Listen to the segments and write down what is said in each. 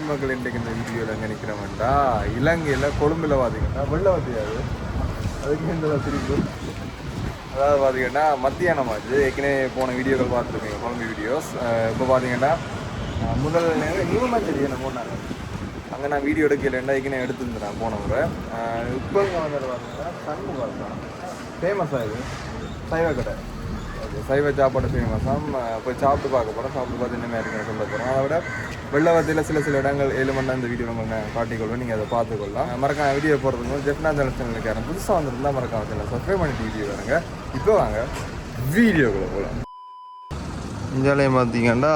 தமிழ் மக்கள் இன்றைக்கு இந்த வீடியோவில் எங்கே நிற்கிறோம்டா இலங்கையில் கொழும்பில் பார்த்தீங்கன்னா வெள்ளவத்தியாது அதுக்கு இந்த திருப்பி அதாவது பார்த்தீங்கன்னா மத்தியானம் ஆச்சு ஏற்கனவே போன வீடியோக்கள் பார்த்துருப்பீங்க கொழம்பு வீடியோஸ் இப்போ பார்த்தீங்கன்னா முதல் நியூமாக தெரியும் என்ன போனாங்க அங்கே நான் வீடியோ எடுக்கலைன்னா ஏற்கனவே எடுத்துருந்தேன் போன முறை இப்போ இங்கே வந்து பார்த்தீங்கன்னா சண்முகம் தான் ஃபேமஸாக இது சைவ கடை ஓகே சைவ சாப்பாடு ஃபேமஸாக போய் சாப்பிட்டு பார்க்க போகிறோம் சாப்பிட்டு பார்த்து என்ன மாதிரி இருக்குன்னு சொல்ல போகிறோம் அதை விட வெள்ளவத்தியில் சில இடங்கள் 7 மணி இந்த வீடியோ நம்ம காட்டிக்கொள்வோம் நீங்கள் அதை பார்த்துக்கொள்ளலாம் மறக்காம வீடியோ போகிறதுக்கு ஜெஃப்னா சேனலுக்கு யாரும் புதுசாக வந்துருந்தால் மறக்காம சேனல் சப்ஸ்கிரைப் பண்ணிட்டு வீடியோ வருங்க இப்போ வாங்க வீடியோக்குள்ளே போகலாம் இந்தியாவிலையும் பார்த்தீங்கன்னா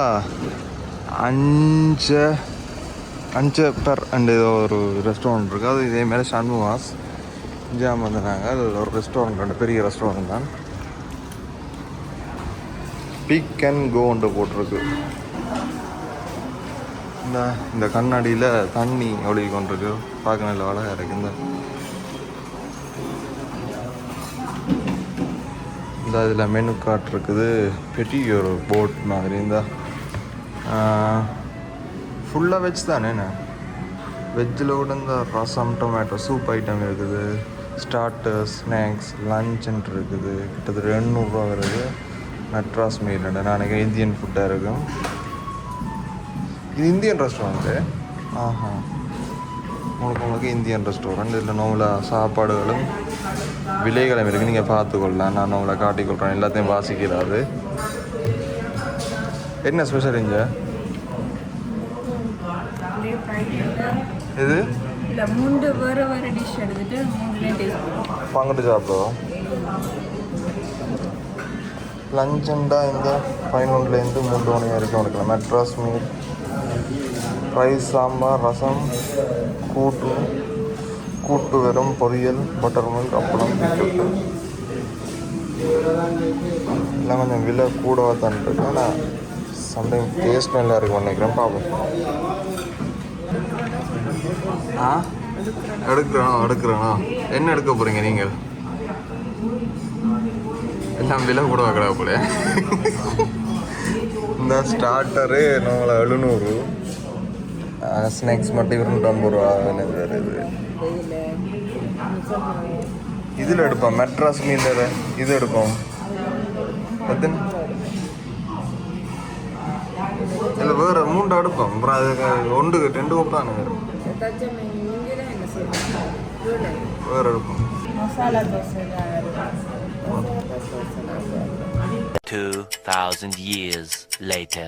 5 பெர் அண்ட் ஏதோ ஒரு ரெஸ்டாரண்ட் இருக்குது அது இதேமாதிரி சண்முகாஸ் இந்தியாவில் வந்துனாங்க அது ஒரு ரெஸ்டாரண்ட் ரெண்டு பெரிய ரெஸ்டாரண்ட் தான் பிக் அண்ட் கோன்ட்டு போட்டிருக்கு இந்த கண்ணாடியில் தண்ணி ஒழுகி கொண்டிருக்கு பார்க்க நல்ல அழகாக இருக்குது இந்த இதில் மெனு கார்ட் இருக்குது பெரிய ஒரு போட் மாதிரி இந்த ஃபுல்லாக வெஜ் தானே வெஜ்ஜில் கூட இந்த ரசம் டொமேட்டோ சூப் ஐட்டம் இருக்குது ஸ்டார்டர்ஸ் ஸ்நாக்ஸ் லஞ்சுன்ட்டு இருக்குது கிட்டத்தட்ட 800 ரூபா வருது மெட்ராஸ் மீல் நான் நினைக்கிறேன் இந்தியன் ஃபுட்டாக இருக்கும் இது இந்தியன் ரெஸ்டாரண்ட்டு உங்களுக்கு இந்தியன் ரெஸ்டாரண்ட் இதில் நோவில் சாப்பாடுகளும் விலைகளும் இருக்குது நீங்கள் பார்த்துக்கொள்ளலாம் நான் நோவில் காட்டிக்கொள்கிறேன் எல்லாத்தையும் வாசிக்கிறாரு என்ன ஸ்பெஷல் இங்கே இது இல்லை 3 வேறு டிஷ் எடுத்துட்டு 3 பங்கிட்டு சாப்பிடுவோம் லஞ்சுண்டா இந்த 11லேருந்து 3 மணி வரைக்கும் எடுக்கலாம் மெட்ராஸ் மீல் ரைஸ் சாம்பார் ரசம் கூட்டு வெறும் பொரியல் பட்டர் மில்க் அப்பளம் எல்லாம் கொஞ்சம் விலை கூடவா தான் இருக்கு ஆனால் சம்டைம் டேஸ்ட் நல்லா இருக்கும் நினைக்கிறேன் பார்ப்போம் எடுக்கிறேனோ என்ன எடுக்க போகிறீங்க நீங்கள் எல்லாம் விலை கூட கடை போல இந்த ஸ்டார்டரு நம்மளை 700 ஸ்நாக்ஸ் மட்டும் 250 ரூபா வருது இதில் எடுப்போம் மெட்ராஸ் மீல் இது எடுப்போம் இல்லை வேறு 3 எடுப்போம் அப்புறம் அது 2 கோப்பானு வேறு எடுப்போம் 2000 years later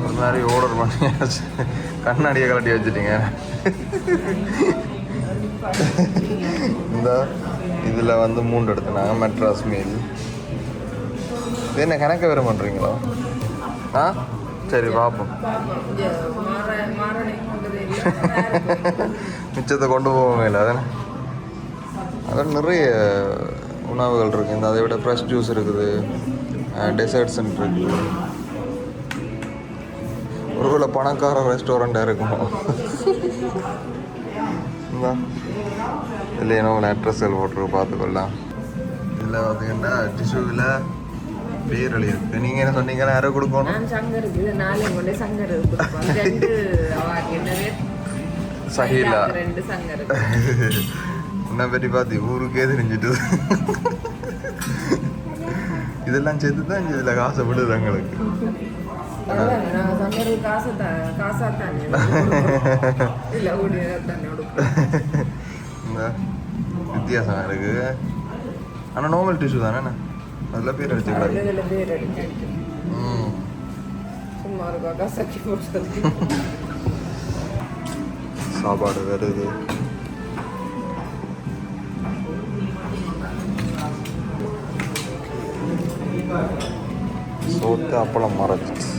ஒரு மாதிரி ஆர்டர் பண்ணியாச்சு கண்ணாடியை கலட்டி வச்சுட்டீங்க இந்த இதில் வந்து 3 எடுத்துனாங்க மெட்ராஸ் மீல் இது என்ன கணக்க வேறு பண்ணுறீங்களோ சரி பார்ப்போம் மிச்சத்தை கொண்டு போவோமே இல்லை அதானே அதில் நிறைய உணவுகள் இருக்குது இந்த அதை விட ஃப்ரெஷ் ஜூஸ் இருக்குது டெசர்ட்ஸ் இருக்குது ஒருவேளை பணக்கார ரெஸ்டாரண்ட்டாக இருக்கும் இதில் என்ன அட்ரஸ்கள் போட்டு பார்த்துக்கொள்ளலாம் இதில் பார்த்தீங்கன்னா டிஷ்யூவில் பேர் எழுதியிருக்கு நீங்கள் என்ன சொன்னீங்கன்னா யாரோ கொடுக்கணும் சஹீலா உன்னை பற்றி பார்த்து ஊருக்கே தெரிஞ்சிட்டு இதெல்லாம் சேர்த்து தான் இதில் காசைப்படுது எங்களுக்கு வித்தியாசம் இருக்கு ஆனால் நார்மல் டிஷ்யூ தானே அதில் பேர் அடிச்சுக்கிறாங்க சாப்பாடு வருது சோத்து அப்பளம் மறைச்சிச்சு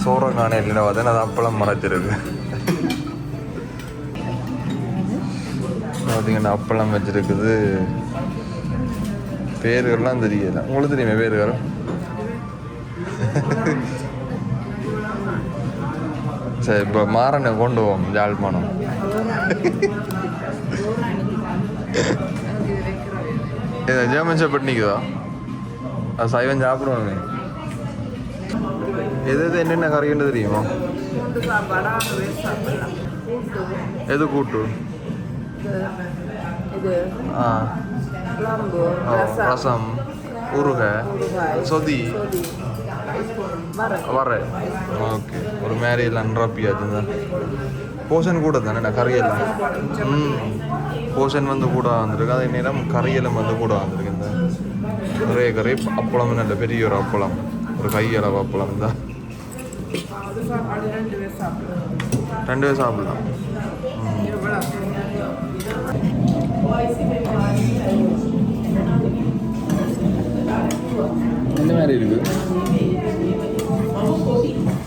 சோற காண இல்லைன்னா பார்த்தீங்கன்னா அது அப்பளம் மறைச்சிருக்கு பார்த்தீங்கன்னா அப்பளம் வச்சிருக்குது பேர்கள்லாம் தெரியல உங்களுக்கு தெரியுமே பேர்கள் சரி இப்போ மாறனை கொண்டு போவோம் யாழ்ப்பாணம் ஜெர்மன் ஷெப்பர்ட் நிற்குதா அது சைவம் சாப்பிடுவாங்க எது எது என்னென்ன கறின்னு தெரியுமா? மூன்று சாப்பாடு 6 பேர் சாப்பிடலாம். கூட்டு எது கூட்டு? இது ஆ குழம்பு, ரசம், ஊறுகாய், சொதி, வர. ஓகே, ஒரு மாதிரி எல்லாம் நிரப்பியாச்சு தான். போர்ஷன் கூட தானே கறியெல்லாம். போர்ஷன் வந்து கூட வந்திருக்கு. அதே நேரம் கறியெல்லாம் வந்து கூட வந்திருக்கு. இந்த நிறைய கறி, அப்பளம் நல்ல பெரிய ஒரு அப்பளம், ஒரு கையளவு அப்பளம் தான். 2 பேர் சாப்பிடலாம். இந்த மாதிரி இருக்கு.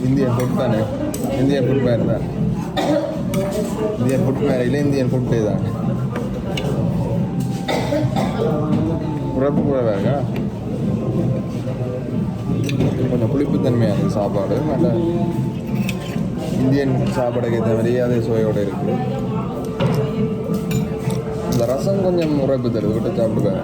இந்தியன் ஃபுட் தானே. இந்தியன் ஃபுட் மாதிரி தான். இந்தியன் ஃபுட் மாதிரி இல்லை, இந்தியன் ஃபுட்டே தான். உறப்பு குறைவாக கொஞ்சம் புளிப்புத்தன்மையாக இருக்குது சாப்பாடு. நல்ல இந்தியன் சாப்பாடுக்கு ஏற்ற மாதிரி அதே சுவையோடு இருக்குது. இந்த ரசம் கொஞ்சம் உரைப்பு தருது, விட்டு சாப்பிடுவேன்.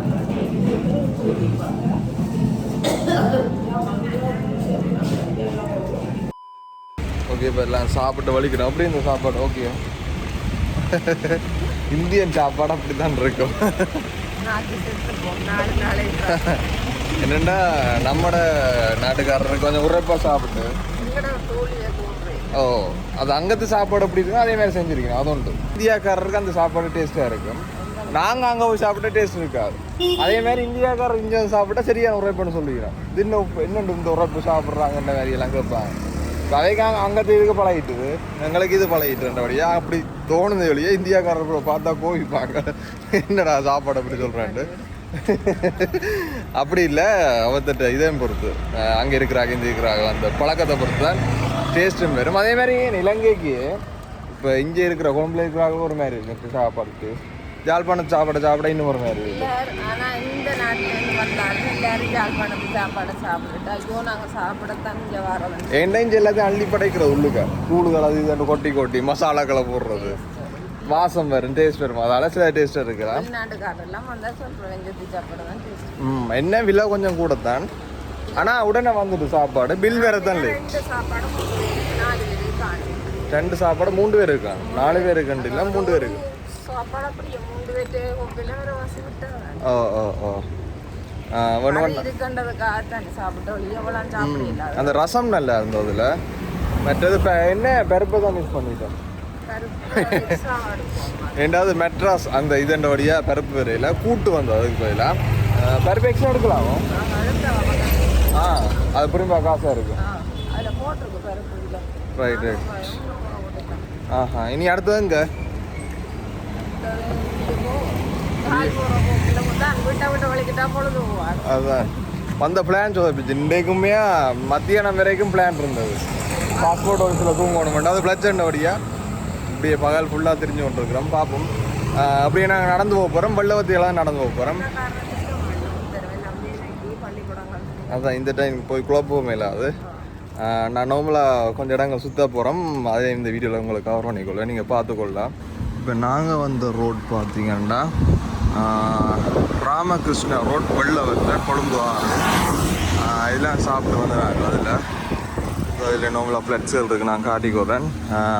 ஓகே, இப்போ எல்லாம் சாப்பிட்டு வலிக்கிறோம். அப்படி இந்த சாப்பாடு ஓகே. இந்தியன் சாப்பாடு அப்படி தான் இருக்கும். என்னென்னா நம்மட நாட்டுக்காரருக்கு கொஞ்சம் உரைப்பாக சாப்பிட்டு அது அங்கத்து சாப்பாடு அப்படி இருக்கும். அதே மாதிரி செஞ்சுருக்கணும். அது உண்டு. இந்தியாக்காரருக்கு அந்த சாப்பாடு டேஸ்ட்டாக இருக்கும். நாங்கள் அங்கே போய் சாப்பிட்டா டேஸ்ட் இருக்காது. அதே மாதிரி இந்தியாக்காரர் இங்கே சாப்பிட்டா சரியான உரைப்புன்னு சொல்லிக்கிறோம். இது இன்னும் இந்த உரைப்பு சாப்பிட்றாங்கன்ற மாதிரி எல்லாம் கேட்பாங்க. அதைக்கு அங்கத்து இதுக்கு பழகிட்டுது, எங்களுக்கு இது பழகிட்டுன்றபடியா அப்படி தோணுது வழியே. இந்தியாக்காரர் பார்த்தா கோவிப்பாங்க, என்னடா சாப்பாடு அப்படி சொல்கிறான்ட்டு. அப்படி இல்லை, அவர்கிட்ட இதையும் பொறுத்து, அங்கே இருக்கிறாங்க இங்கே இருக்கிறாங்க அந்த பழக்கத்தை பொறுத்து தான் டேஸ்ட்டும் வரும். அதே மாதிரி இலங்கைக்கு இப்போ இங்கே இருக்கிற கொழம்புல இருக்கிறாங்க ஒரு மாதிரி இருக்குது சாப்பாடுக்கு. ஜாழ்ப்பாணத்து சாப்பாட இன்னும் ஒரு மாதிரி இருக்குது. ஆனால் இந்த நாட்டிலேருந்து வந்தாலும் எல்லாரும் ஜாழ்ப்பாணத்து சாப்பாடை சாப்பிட்டுட்டு ஐயோ நாங்கள் சாப்பிடத்தான் இங்கே வரோம். ஏன்னா இங்கே எல்லாத்தையும் அள்ளி படைக்கிறது உள்ளுக்க கூடுதல் அது இது கொட்டி மசாலாக்களை போடுறது வாசம் வரும், டேஸ்ட் வரும். அதால் சில டேஸ்ட்டாக இருக்கலாம். நாட்டுக்காரெல்லாம் வந்தால் சொல்கிறோம் வெஞ்சத்தி சாப்பாடு தான் டேஸ்ட். என்ன விலை கொஞ்சம் கூட தான். ஆனால் உடனே வந்துட்டு சாப்பாடு பில் வேறு தான் இல்லை. 2 சாப்பாடு 4 பேருக்கு காணும். 2 சாப்பாடு 3 பேர் இருக்காங்க. 4 பேர் இருக்குன்ட்டு இல்லை, 3 பேர் இருக்கு சாப்பாடு அப்படியே 3 பேர்ட்டு ஒப்பில வேறு வாசி விட்டு இருக்கின்றதுக்காகத்தான் சாப்பிட்டோம். எவ்வளோ சாப்பிடல. அந்த ரசம் நல்லா இருந்தது. அதில் மற்றது என்ன பருப்பை தான் மிஸ் பண்ணிட்டோம். ரெண்டாவது மெட்ராஸ் அந்த இதண்ட வழியாக பருப்பு வரையில் கூட்டு வந்தோம். அதுக்கு பதிலாக பருப்பு எக்ஸ்ட்ரா எடுக்கலாமோ? அது புரியும்பா காசாக இருக்கும். Right right. இனி அடுத்தது இங்கே அதுதான் வந்த பிளான் சொதப்பிச்சு. இன்றைக்குமே மத்தியானம் வரைக்கும் பிளான் இருந்தது. பாஸ்போர்ட் ஆஃபீஸில் தூங்கணும், அது பிளச்சண்ட வழியாக அப்படியே பகல் ஃபுல்லாக தெரிஞ்சு கொண்டிருக்கிறோம். பார்ப்போம். அப்படியே நாங்கள் நடந்து போக போகிறோம். வெள்ளவத்தியெல்லாம் நடந்து போக போகிறோம். அதுதான் இந்த டைம் போய் குழப்பமே இல்லை. அது நான் நார்மலாக கொஞ்சம் இடங்கள் சுற்ற போகிறோம். அதே இந்த வீடியோவில் உங்களுக்கு கவர் பண்ணிக்கொள்ள நீங்கள் பார்த்துக்கொள்ளலாம். இப்போ நாங்கள் வந்த ரோட் பார்த்தீங்கன்னா ராமகிருஷ்ணா ரோட் வெள்ளவத்தை கொழும்பு இதெல்லாம் சாப்பிட்டு வந்துடுறாங்க. அதில் நார்மலாக ஃப்ளெக்ஸுகள் இருக்குது, நான் காட்டிக்கொடுறேன்.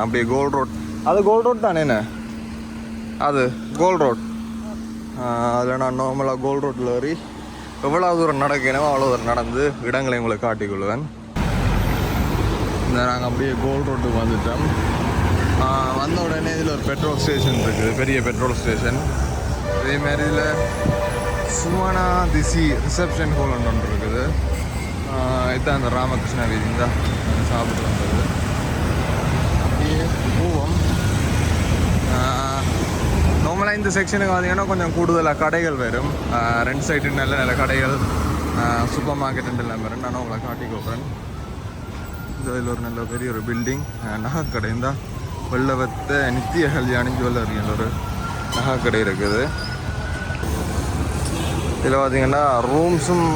அப்படியே கோல்ட் ரோட், அது கோல்ட் ரோட் தானே என்ன? அது கோல்ட் ரோட். அதில் நான் நார்மலாக கோல்ட் ரோட்டில் ஏறி எவ்வளோ தூரம் நடக்கணுமோ அவ்வளோ தூரம் நடந்து இடங்களை உங்களை காட்டிக்கொள்வேன். இந்த நாங்கள் அப்படியே கோல்ட் ரோட்டுக்கு வந்துட்டோம். வந்த உடனே இதில் ஒரு பெட்ரோல் ஸ்டேஷன் இருக்குது, பெரிய பெட்ரோல் ஸ்டேஷன். இதேமாரி இதில் சுமனா திசி ரிசப்ஷன் ஹோல் ஒன்று இருக்குது. இதுதான் அந்த ராமகிருஷ்ணா வீதி தான் சாப்பிட்டு வந்தது. அப்படியே போவோம். நார்மலாக இந்த செக்ஷனுக்கு பார்த்தீங்கன்னா கொஞ்சம் கூடுதலாக கடைகள் வரும். 2 சைடு நல்ல நல்ல கடைகள், சூப்பர் மார்க்கெட்டு எல்லாம் வரும். நான் உங்களை காட்டி கொடுக்குறேன். இதில் ஒரு நல்ல பெரிய ஒரு பில்டிங் நகைக்கடை. இருந்தால் வெள்ளவத்தை நித்திய கல்யாணி ஜுவல்லரி ஒரு நகைக்கடை இருக்குது. இதில் பார்த்தீங்கன்னா ரூம்ஸும்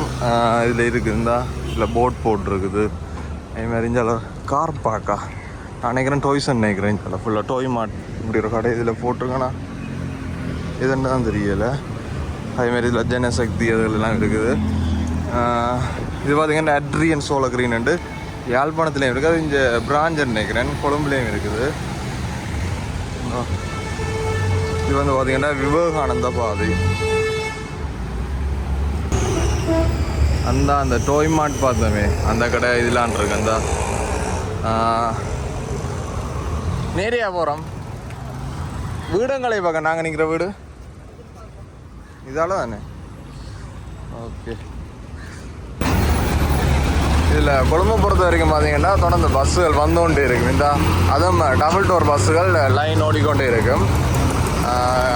இதில் இருக்குது. இருந்தால் இதில் போட் போட்டிருக்குது. அதேமாதிரி இங்கே கார் பார்க்கா நான் நினைக்கிறேன் டாய்ஸ்ன்னு நினைக்கிறேன். இதில் ஃபுல்லாக டாய் மார்ட் இப்படி ஒரு கடை இதில் போட்டிருக்கேன்னா இதுன்னு தான் தெரியலை. அதேமாதிரி இதில் ஜனசக்தி அதெல்லாம் இருக்குது. இது பார்த்திங்கன்னா அட்ரியன் சோலர் கிரீன்ண்டு யாழ்ப்பாணத்துலேயும் இருக்குது, அது இங்கே பிரான்ச் நினைக்கிறேன், கொழும்புலேயும் இருக்குது. இது வந்து பார்த்தீங்கன்னா விவேகானந்தா பாதை. அந்த டோய் மார்ட் பார்த்தோமே அந்த கடை இதெல்லாம் இருக்கு. அந்த நேரியா போகிறோம் வீடுங்களை பார்க்க. நாங்கள் நிற்கிற வீடு இதால தானே. ஓகே, இதில் கொழும்பை பொறுத்த வரைக்கும் பார்த்தீங்கன்னா தொடர்ந்து பஸ்ஸுகள் வந்தோண்டே இருக்கும். இந்த அதுவும் டபுள் டோர் பஸ்ஸுகள் லைன் ஓடிக்கொண்டே இருக்கும்.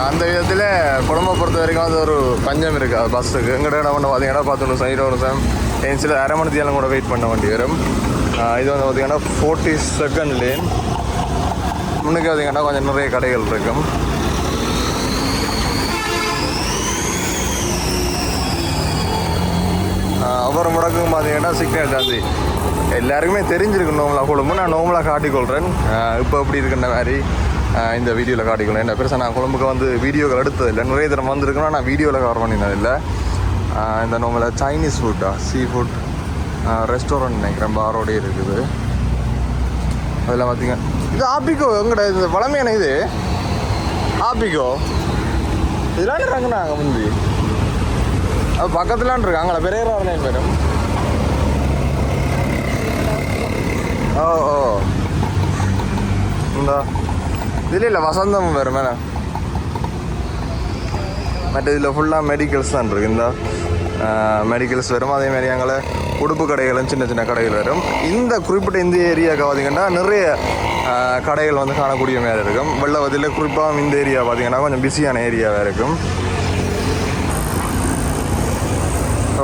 அந்த விதத்தில் கொழும்பை பொறுத்த வரைக்கும் அது ஒரு பஞ்சம் இருக்குது பஸ்ஸுக்கு. எங்கிட்ட இடம் பண்ண பார்த்தீங்கன்னா 10 நிமிஷம் 20 நிமிஷம் சில அரை மணி நேரம் கூட வெயிட் பண்ண வேண்டி வரும். இது வந்து பார்த்தீங்கன்னா 42nd லேன். முன்னுக்கு பார்த்தீங்கன்னா கொஞ்சம் நிறைய கடைகள் இருக்கும். ஒவ்வொரு முடக்கும் பார்த்தீங்கன்னா சிக்னல் ஜாஸ்தி. எல்லாருக்குமே தெரிஞ்சிருக்கு நோமலாக கொழும்பு. நான் நோமலாக காட்டிக்கொள்கிறேன். இப்போ எப்படி இருக்குன்ற மாதிரி இந்த வீடியோவில் காட்டிக்கொள்கிறேன். என்ன பெருசாக நான் கொழும்புக்கு வந்து வீடியோக்கள் எடுத்ததில்லை. நிறைய தரம் வந்துருக்குன்னா நான் வீடியோவில் கவர் பண்ணினதில்லை. இந்த நோமலாக சைனீஸ் ஃபுட்டா சீ ஃபுட் ரெஸ்டாரண்ட் நினைக்கிறேன், பாரோடே இருக்குது. அதெல்லாம் பார்த்தீங்க. இது ஆப்பிக்கோ எங்கட இது வளமையான இது ஆப்பிக்கோ இதெல்லாம் இருக்காங்கண்ணா முந்தி. அது பக்கத்துலான் இருக்காங்களா பெரியராலையும் பேரும். ஓ ஓ இந்த இதில் இல்லை வசந்தம் வேறு மேலே. மற்ற இதில் ஃபுல்லாக மெடிக்கல்ஸ் தான் இருக்குது. இந்த மெடிக்கல்ஸ் வரும். அதேமாதிரி அங்கே உடுப்பு கடைகளும் சின்ன சின்ன கடைகள் வரும். இந்த குறிப்பிட்ட இந்த ஏரியாவுக்கு பார்த்திங்கன்னா நிறைய கடைகள் வந்து காணக்கூடிய மாதிரி இருக்கும். வெள்ளவதியில் குறிப்பாக இந்த ஏரியா பார்த்திங்கன்னா கொஞ்சம் பிஸியான ஏரியாவாக இருக்கும்.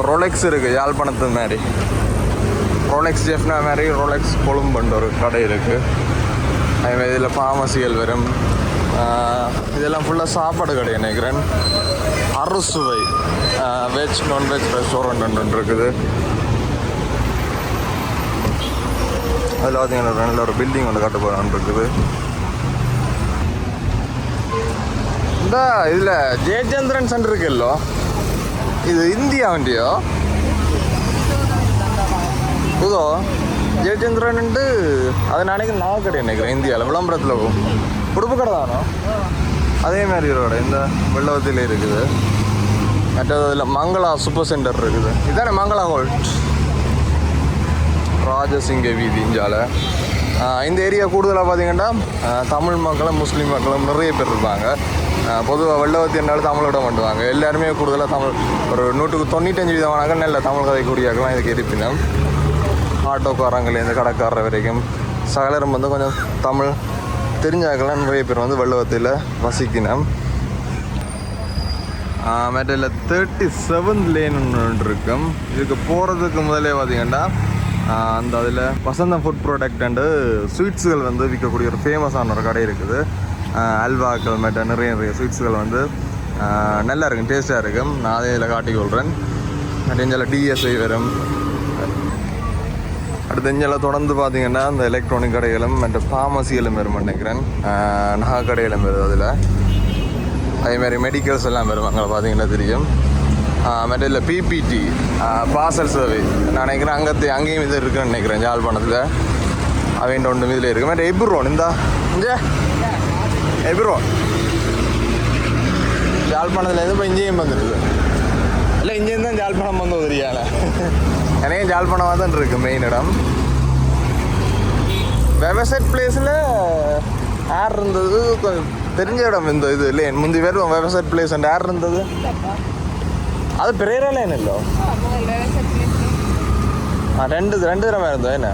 ரோலெக்ஸ் இருக்குது யாழ்ப்பாணத்து மாதிரி. ரோலெக்ஸ் ஜெஃப்னா மாதிரி ரோலெக்ஸ் கொழும்புன்ற ஒரு கடை இருக்குது. அதேமாதிரி இதில் ஃபார்மசிகள் வரும். இதெல்லாம் ஃபுல்லாக சாப்பாடு கடை நினைக்கிறேன். அறுசுவை வெஜ் நான்வெஜ் ரெஸ்டாரண்ட் ஒன்று இருக்குது. அதில் பார்த்தீங்கன்னா நல்ல ஒரு பில்டிங் ஒன்று கட்டுப்பாடு இருக்குது. இந்த இதில் ஜெயச்சந்திரன் சென்டர் இருக்குல்லோ, இது இந்தியா வண்டியோ புதோ ஜெயச்சந்திரன் அது நினைக்கிறேன் நான் கடை நினைக்கிறேன். இந்தியாவில் விளம்பரத்தில் போகும் உடுப்பு கடை தானோ அதே மாதிரி ஒரு கடை இந்த வெள்ளவத்திலே இருக்குது. மற்றது அதில் மங்களா சூப்பர் சென்டர் இருக்குது. இதுதானே மங்களா கோல்ட் ராஜசிங்க வீதி இஞ்சால. இந்த ஏரியா கூடுதலாக பார்த்தீங்கன்னா தமிழ் மக்களும் முஸ்லீம் மக்களும் நிறைய பேர் இருப்பாங்க. பொதுவாக வெள்ளவத்தி என்றாலும் தமிழோட பண்ணுவாங்க. எல்லாருமே கூடுதலாக தமிழ் ஒரு 95% நல்ல தமிழ் கதை கூடியாக்கலாம் இதுக்கு இருப்பினும். ஆட்டோக்காரங்கலேருந்து கடைக்காரர் வரைக்கும் சகலரும் வந்து கொஞ்சம் தமிழ் தெரிஞ்சாக்கலாம் நிறைய பேர் வந்து வெள்ளவத்தியில் வசிக்கணும். மெட்ரில் 37th லேன் ஒன்று இருக்கும். இதுக்கு போகிறதுக்கு முதலே பார்த்தீங்கன்னா அந்த அதில் வசந்தம் ஃபுட் ப்ராடக்ட் அண்டு ஸ்வீட்ஸுகள் வந்து விற்கக்கூடிய ஒரு ஃபேமஸான ஒரு கடை இருக்குது. அல்வாக்கள் மெட்ட நிறைய ஸ்வீட்ஸுகள் வந்து நல்லா இருக்கும், டேஸ்ட்டாக இருக்கும். நான் அதே இதில் காட்டிக்கொள்கிறேன். இதில் டிஎஸ்ஐ வரும். அடுத்து இஞ்செல்லாம் தொடர்ந்து பார்த்தீங்கன்னா இந்த எலக்ட்ரானிக் கடைகளும் மற்ற ஃபார்மசிகளும் வரும் நினைக்கிறேன். நகை கடைகளும் வரும். அதில் அதேமாதிரி மெடிக்கல்ஸ் எல்லாம் வரும். அங்கே பார்த்தீங்கன்னா தெரியும். மற்ற இல்லை பிபிடி பார்சல் சர்வீஸ் நான் நினைக்கிறேன் அங்கேயும் இது இருக்குன்னு நினைக்கிறேன். யாழ்ப்பாணத்தில் அவன் ஒன்று இதில் இருக்குது. மற்ற எப்ரோன் இந்த எப்ரோன் யாழ்ப்பாணத்தில் எது இப்போ இங்கேயும் வந்துடுது இல்லை. இங்கேயும் தான் யாழ்ப்பாணம் வந்து உதறியால எனக்கு யாழ்ப்பாணமாக தான் இருக்குது மெயின் இடம். வெப்சைட் பிளேஸில் ஏர் இருந்தது கொஞ்சம் தெரிஞ்ச இடம். இந்த இது இல்லை முந்தி பேர் வெப்சைட் பிளேஸ் அண்ட் ஏர் இருந்தது. அது பெரியரால என்ன இல்லோ ரெண்டு தடவை இருந்தோம் என்ன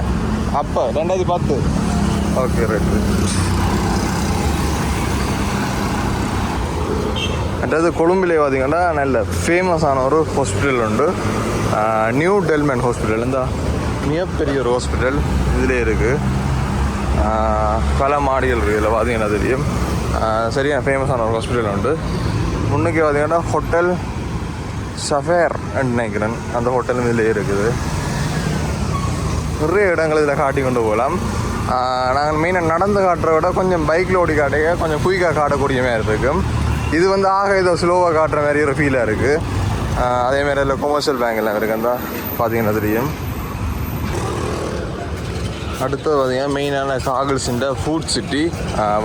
அப்போ 2010. Okay right. மற்றது கொழும்பிலே பார்த்தீங்கன்னா நல்ல ஃபேமஸான ஒரு ஹாஸ்பிட்டல் உண்டு. நியூ டெல்மெண்ட் ஹாஸ்பிட்டல். இந்த மிகப்பெரிய ஒரு ஹாஸ்பிட்டல் இதிலே இருக்குது. பல மாடிகள் இருக்குது. இதில் பார்த்தீங்கன்னா தெரியும். சரியான ஃபேமஸான ஒரு ஹாஸ்பிட்டல் உண்டு. முன்னுக்கு பார்த்தீங்கன்னா ஹோட்டல் சஃபேர் நினைக்கிறேன். அந்த ஹோட்டலும் இதில் இருக்குது. நிறைய இடங்கள் இதில் காட்டி கொண்டு போகலாம். நாங்கள் மெயினாக நடந்து காட்டுறத விட கொஞ்சம் பைக்கில் ஓடி காட்டிக்க கொஞ்சம் குயிக்காக காட்டக்கூடிய மாதிரி இருக்கும். இது வந்து ஏதோ ஸ்லோவாக காட்டுற மாதிரி ஒரு ஃபீலாக இருக்குது. அதேமாதிரி அதில் கொமர்ஷியல் பேங்க் எல்லாம் இருக்குது. அந்த பார்த்தீங்கன்னா தெரியும். அடுத்தது பார்த்தீங்கன்னா மெயினான காகல்ஸுன்ற ஃபுட் சிட்டி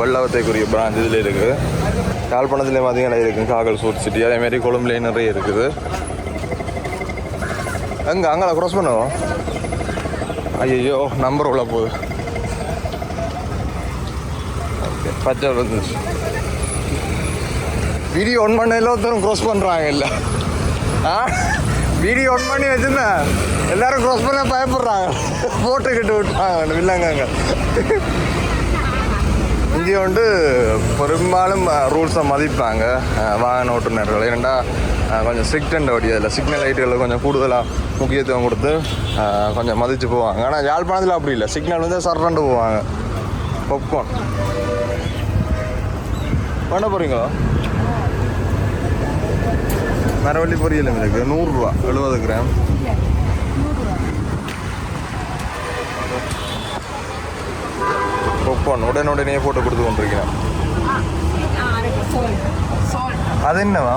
வெள்ளவத்தைக்குரிய பிரான்ச் இதில் இருக்குது. யாழ்ப்பாணத்துலேயும் பார்த்தீங்கன்னா இருக்குது காகல்ஸ் ஃபுட் சிட்டி. அதேமாரி கொழும்புலேயும் நிறைய இருக்குது. எங்கே அங்கே க்ராஸ் பண்ணுவோம். ஐயோ நம்பர் உள்ள போகுது. ஓகே பச்சை வந்துச்சு. வீடியோ ஒன் பண்ண எல்லாத்தரும் க்ராஸ் பண்ணுறாங்க இல்லை வீடியோ ஒன் பண்ணி வச்சுருந்தேன் எல்லாரும் க்ராஸ் பண்ண பயப்படுறாங்க. போட்டுக்கிட்டு விட்டாங்க இல்லைங்க. இங்கே வந்து பெரும்பாலும் ரூல்ஸை மதிப்பாங்க வாகன ஓட்டுநர்கள். ஏன்னா கொஞ்சம் ஸ்ட்ரிக்ட் வழி அதில் சிக்னல் லைட்டுகளில் கொஞ்சம் கூடுதலாக முக்கியத்துவம் கொடுத்து கொஞ்சம் மதித்து போவாங்க. ஆனால் யாழ்ப்பாணத்தில் அப்படி இல்லை. சிக்னல் வந்து சர்றண்டு போவாங்க. பாப்கார்ன் பண்ண போகிறீங்களா? மரவள்ளி பொரியல் இருக்குது 100 ரூபா 70 கிராம். பாப்கார்ன் உடனே போட்டு கொடுத்து கொண்டிருக்கிறேன். அது என்னவா?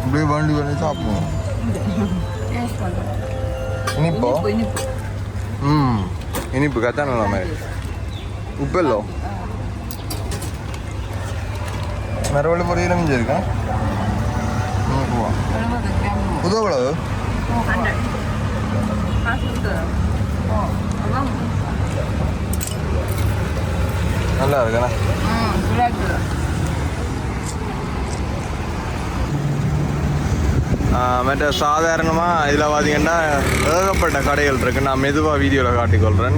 அப்படியே வண்டி பண்ணி சாப்பிடுவோம். இனிப்போ? இனிப்பு கத்தான மாதிரி உப்பெல்லோ மரவள்ளி பொரியலும் இருக்கா? 100 ரூபா. புது எவ்வளவு? நல்லா இருக்குண்ணா. மற்ற சாதாரணமாக இதில் பார்த்தீங்கன்னா ஏகப்பட்ட கடைகள் இருக்குது. நான் மெதுவாக வீடியோவில் காட்டிக்கொள்கிறேன்,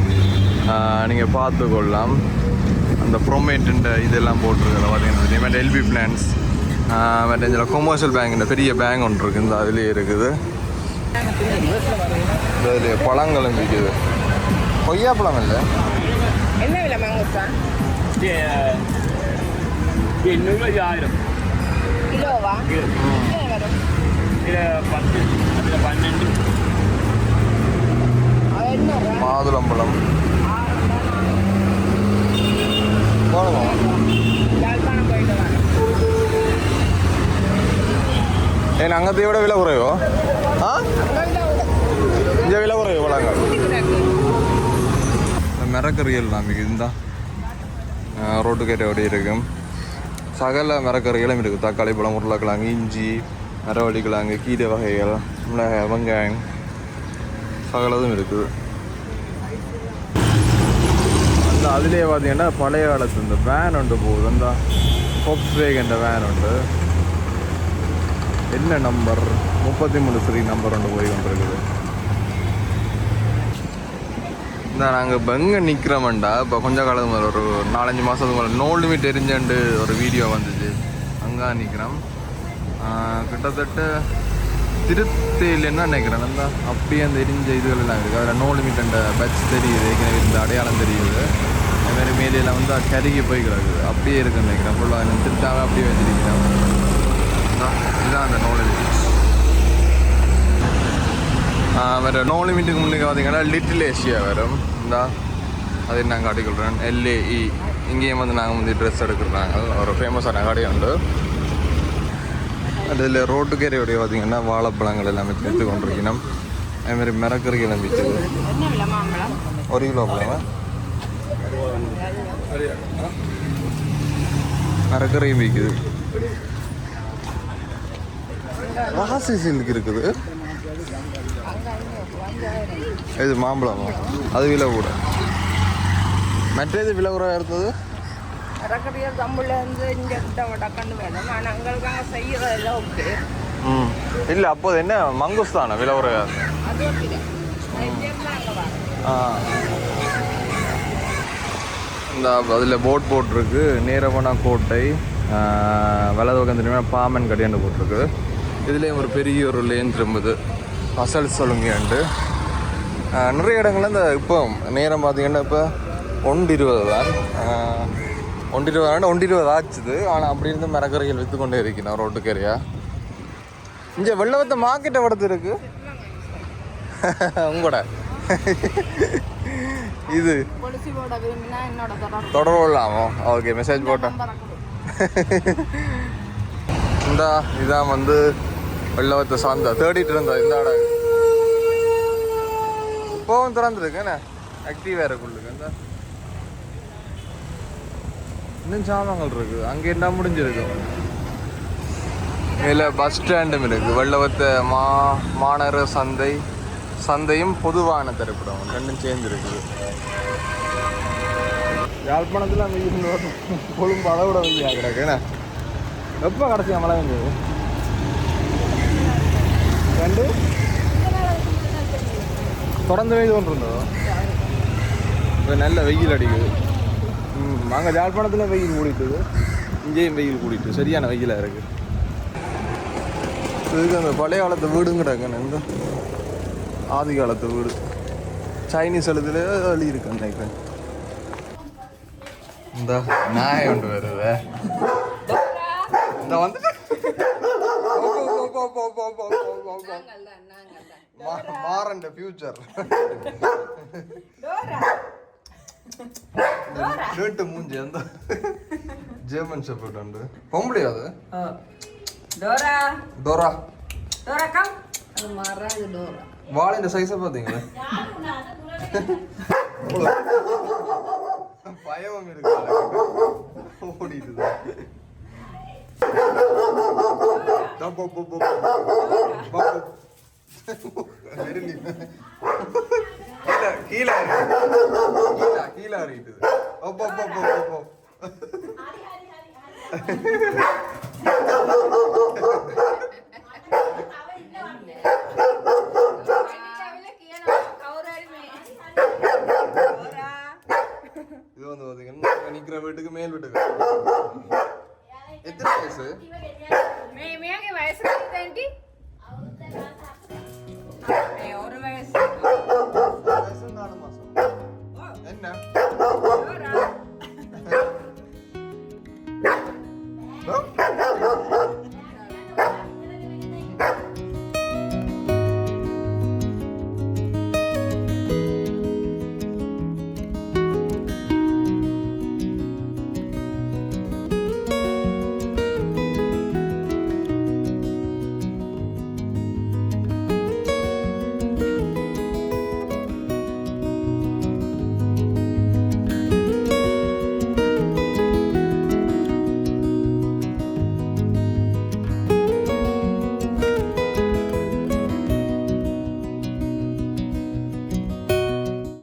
நீங்கள் பார்த்துக்கொள்ளலாம். அந்த ப்ரோமேட்டுன்ற இதெல்லாம் போட்டிருக்கிறத பார்த்தீங்கன்னா மற்ற எல்பி பிளான்ஸ் மற்ற இதில் கொமர்ஷியல் பேங்க் பெரிய பேங்க் ஒன்று இருக்குது. இந்த அதுலேயே இருக்குது. அதுலேயே பழங்களும் விற்குது. கொய்யா பழம் இல்லை. என்ன விலை மாங்கா? 800 கிலோவா? வரும் 10 12 மாதுளம்பழம் யாழ்ப்பாணம் போயிட்டு வரேன். ஏன் அங்கத்தை விட விலை குறைவோ? இங்கே விலை குறைவோ பழங்கள்? மரக்கறிகள் நம்பிக்கை இருந்தால் ரோட்டுக்கேட்ட ஓடி இருக்கும். சகல மரக்கறிகளும் இருக்குது. தக்காளி பழம், உருளைக்கிழங்கு, இஞ்சி, மரவள்ளிக்கிழங்கு, கீரை வகைகள், மிளகாய், வெங்காயம் சகலதும் இருக்குது. அந்த அதுலேயே பார்த்தீங்கன்னா பழைய காலத்து இந்த வேன் ஒன்று போகுது. அந்த ஃபோக்ஸ்வேகன் வேன் உண்டு. என்ன நம்பர் 33 சரி நம்பர் ஒன்று போய் கொண்டிருக்குது. இந்த நாங்கள் இப்போ எங்கே நிற்கிறோம்டா, இப்போ கொஞ்சம் காலத்துக்கு மேலே ஒரு 4-5 மாதத்துக்கு மேலே நோ லிமிட் எரிஞ்சண்டு ஒரு வீடியோ வந்துச்சு. அங்கே நிற்கிறோம். கிட்டத்தட்ட திருத்தையில்னா நினைக்கிறேன். அந்த அப்படியே அந்த எரிஞ்ச இதுகள் எல்லாம் இருக்குது. அதில் நோ லிமிட் அந்த பட்ச் தெரியுது, ஏற்கனவே இந்த அடையாளம் தெரியுது. அதுமாதிரி மேலையில் வந்து கருகி போய் கிடக்குது. அப்படியே இருக்குன்னு நினைக்கிறேன். ஃபுல்லாக திருத்தாவே அப்படியே வச்சிருக்கிறேன். இதுதான் அந்த நோ லிமிட். வேறு நோ லிமிட்டுக்கு முன்னுக்கு பார்த்தீங்கன்னா லிட்டில் ஏஷியா வரும். இந்த அது நாங்கள் காட்டிக்கொள்கிறேன். LAE இங்கேயும் வந்து நாங்கள் வந்து ட்ரெஸ் எடுக்கிறாங்க. ஒரு ஃபேமஸான கடை உண்டு. அதில் ரோட்டுக்கேரையோடைய பார்த்தீங்கன்னா வாழைப்பழங்கள் எல்லாமே விற்று கொண்டிருக்கணும். அதுமாதிரி மரக்கறிகள் எல்லாம் விற்குது. 1 கிலோ பழம் மரக்கறியும் விற்குது. ராசி சில்க் இருக்குது. இது மாம்பழமா? அது விலை கூட. மற்றது விலை குறைவாக இருந்தது. மரக்கறிகள் தமிழ்லேருந்து இங்கே டக்குன்னு வேணும். ஆனால் எங்களுக்கு அங்கே செய்கிறதெல்லாம் ஓகே. இல்லை அப்போது என்ன மங்குஸ் தானே விலை குறைவாக இருந்தது. அது ஓகே. அங்கே வா. இந்த அதில் போட் போட்டிருக்கு. நேரவனா கோட்டை, வலது பக்கம் தெரியுமா பாமன் கடையாண்டு போட்டிருக்கு. இதுலேயும் ஒரு பெரிய ஒரு லேன் திரும்புது. அசல் சொல்லுங்கண்டு நிறைய இடங்கள்ல இந்த இப்போ நேரம் பார்த்தீங்கன்னா இப்போ 1:20 தான். 1:20 ஆச்சுது. ஆனால் அப்படி இருந்து மரக்கறிகள் விற்று கொண்டே இருக்கணும் ரோட்டுக்கறியா. இங்கே வெள்ளவத்த மார்க்கெட்டை வடத்து இருக்கு உங்களோட இது தொடர்பு இல்லாமோ? ஓகே மெசேஜ் போட்டேன். இந்த இதான் வந்து வெள்ளவத்தை சார்ந்த தேடிட்டு இருந்தா இந்த ஆடா இப்போவும் திறந்துருக்கு என்ன ஆக்டிவாக இருக்குள்ளுக்கு இந்த இன்னும் சாமான்கள் இருக்கு அங்கே என்ன முடிஞ்சிருக்கு மேலே பஸ் ஸ்டாண்டும் இருக்குது வெள்ளவத்தை மாநகர சந்தையும் பொதுவான திரைப்படம் ரெண்டும் சேர்ந்துருக்குது யாழ்ப்பாணத்தில் அந்த கொழும்பு அளவோட வெய்யா கிடக்குண்ணே எப்போ கடைசியா மழை வந்தது ரெண்டு தொடர்ந்து வெயில் கொண்டு இருந்ததோ இப்போ நல்ல வெயில் அடிக்குது அங்கே யாழ்ப்பாணத்தில் வெயில் கூடிட்டுது இங்கேயும் வெயில் கூடிட்டு சரியான வெயிலாக இருக்குது இதுக்கு அந்த பழைய காலத்து வீடுங்கிறாங்க இந்த ஆதி காலத்து வீடு சைனீஸ் எழுதுல எழுதி இருக்கு நினைக்கிறேன் இந்த நாய் ஒன்று வருது இந்த வந்து மாறண்ட ஃபியூச்சர் கேட்டு மூஞ்சி அந்த ஜெர்மன் ஷெப்பர்ட் உண்டு பொம்பளை அது டோரா டோரா டோரா கம் அது மாறாது டோரா வாளின் சைஸை பார்த்தீங்களா பயமும் இருக்கு ஓடிடுது கீழே கீழே அறியுது இது வந்து பாத்தீங்கன்னா நிக்கிற வீட்டுக்கு மேல் வீட்டுக்கு எத்தனை வயசு வயசு ஒரு வயசு 4 மாசம் என்ன